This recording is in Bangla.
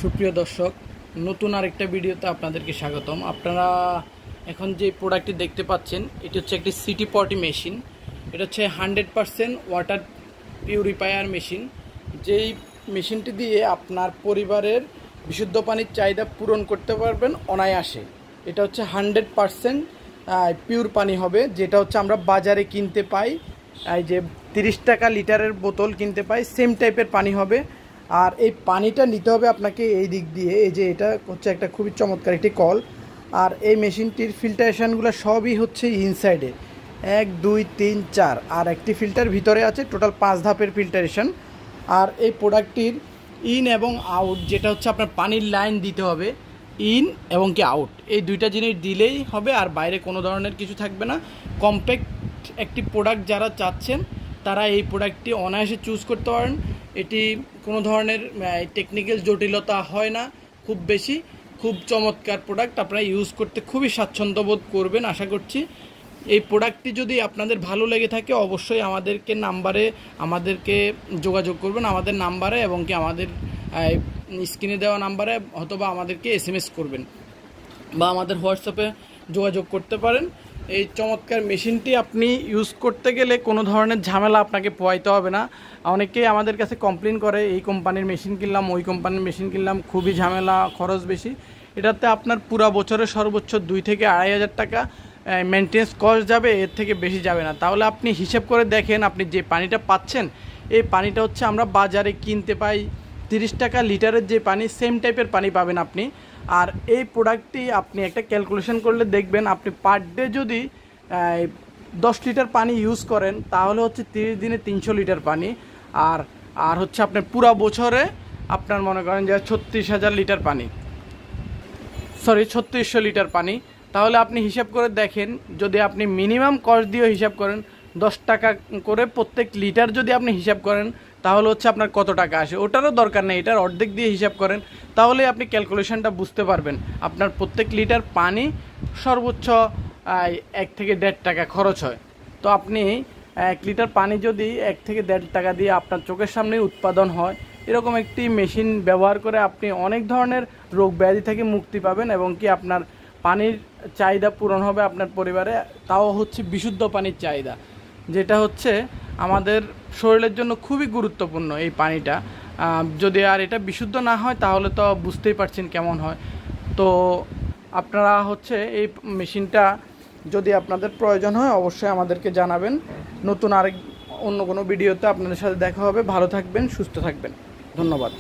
সুপ্রিয় দর্শক, নতুন আরেকটা ভিডিওতে আপনাদেরকে স্বাগতম। আপনারা এখন যে প্রোডাক্টটি দেখতে পাচ্ছেন এটি হচ্ছে একটি সিটি পটি মেশিন। এটা হচ্ছে 100% ওয়াটার পিউরিফায়ার মেশিন। যেই মেশিনটি দিয়ে আপনার পরিবারের বিশুদ্ধ পানির চাহিদা পূরণ করতে পারবেন অনায়াসে। এটা হচ্ছে 100% পিওর পানি হবে, যেটা হচ্ছে আমরা বাজারে কিনতে পাই। এই যে 30 টাকা লিটারের বোতল কিনতে পাই, সেম টাইপের পানি হবে। আর এই পানিটা নিতে হবে আপনাকে এই দিক দিয়ে। এই যে এটা হচ্ছে একটা খুবই চমৎকার একটি কল। আর এই মেশিনটির ফিল্টারেশনগুলো সবই হচ্ছে ইনসাইডে 1 2 3 4, আর একটি ফিল্টার ভিতরে আছে। টোটাল 5 ধাপের ফিল্টারেশন। আর এই প্রোডাক্টটির ইন এবং আউট, যেটা হচ্ছে আপনার পানির লাইন দিতে হবে, ইন এবং কি আউট, এই দুইটা জিনিস দিলেই হবে। আর বাইরে কোনো ধরনের কিছু থাকবে না। কম্প্যাক্ট একটি প্রোডাক্ট যারা চাচ্ছেন তারা এই প্রোডাক্টটি অনায়াসে চুজ করতে পারেন। এটি কোনো ধরনের টেকনিক্যাল জটিলতা হয় না খুব বেশি। খুব চমৎকার প্রোডাক্ট, আপনারা ইউজ করতে খুবই স্বাচ্ছন্দ্য বোধ করবেন আশা করছি। এই প্রোডাক্টটি যদি আপনাদের ভালো লেগে থাকে অবশ্যই আমাদেরকে যোগাযোগ করবেন, আমাদের নাম্বারে, এবং কি আমাদের স্ক্রিনে দেওয়া নাম্বারে, অথবা আমাদেরকে SMS করবেন বা আমাদের হোয়াটসঅ্যাপে যোগাযোগ করতে পারেন। এই চমৎকার মেশিনটি আপনি ইউজ করতে গেলে কোনো ধরনের ঝামেলা আপনাকে পোয়াইতে হবে না। অনেকেই আমাদের কাছে কমপ্লেন করে এই কোম্পানির মেশিন কিনলাম, ওই কোম্পানির মেশিন কিনলাম, খুবই ঝামেলা, খরচ বেশি। এটাতে আপনার পুরা বছরে সর্বোচ্চ 2 থেকে 2,500 টাকা মেনটেন্স কস্ট যাবে, এর থেকে বেশি যাবে না। তাহলে আপনি হিসেব করে দেখেন, আপনি যে পানিটা পাচ্ছেন এই পানিটা হচ্ছে আমরা বাজারে কিনতে পাই 30 টাকা লিটারের যে পানি, সেম টাইপের পানি পাবেন আপনি। আর এই প্রোডাক্টটি আপনি একটা ক্যালকুলেশন করলে দেখবেন, আপনি পার ডে যদি 10 লিটার পানি ইউজ করেন তাহলে হচ্ছে 30 দিনে 300 লিটার পানি। আর হচ্ছে আপনার পুরো বছরে আপনার মনে করেন যে 36,000 লিটার পানি, 3600 লিটার পানি। তাহলে আপনি হিসাব করে দেখেন, যদি আপনি মিনিমাম কস্ট দিয়ে হিসাব করেন 10 টাকা করে প্রত্যেক লিটার যদি আপনি হিসাব করেন তাহলে হচ্ছে আপনার কত টাকা আসে। ওটারও দরকার নেই, এটার অর্ধেক দিয়ে হিসাব করেন, তাহলে আপনি ক্যালকুলেশনটা বুঝতে পারবেন। আপনার প্রত্যেক লিটার পানি সর্বোচ্চ 1 থেকে 1.5 টাকা খরচ হয়। তো আপনি 1 লিটার পানি যদি 1 থেকে 1.5 টাকা দিয়ে আপনার চোখের সামনে উৎপাদন হয়, এরকম একটি মেশিন ব্যবহার করে আপনি অনেক ধরনের রোগ ব্যাধি থেকে মুক্তি পাবেন, এবং কি আপনার পানির চাহিদা পূরণ হবে আপনার পরিবারে। তাও হচ্ছে বিশুদ্ধ পানির চাহিদা, যেটা হচ্ছে আমাদের শরীরের জন্য খুবই গুরুত্বপূর্ণ। এই পানিটা যদি আর এটা বিশুদ্ধ না হয় তাহলে তো বুঝতেই পারছেন কেমন হয়। তো আপনারা হচ্ছে এই মেশিনটা যদি আপনাদের প্রয়োজন হয় অবশ্যই আমাদেরকে জানাবেন। নতুন অন্য কোনো ভিডিওতে আপনাদের সাথে দেখা হবে। ভালো থাকবেন, সুস্থ থাকবেন। ধন্যবাদ।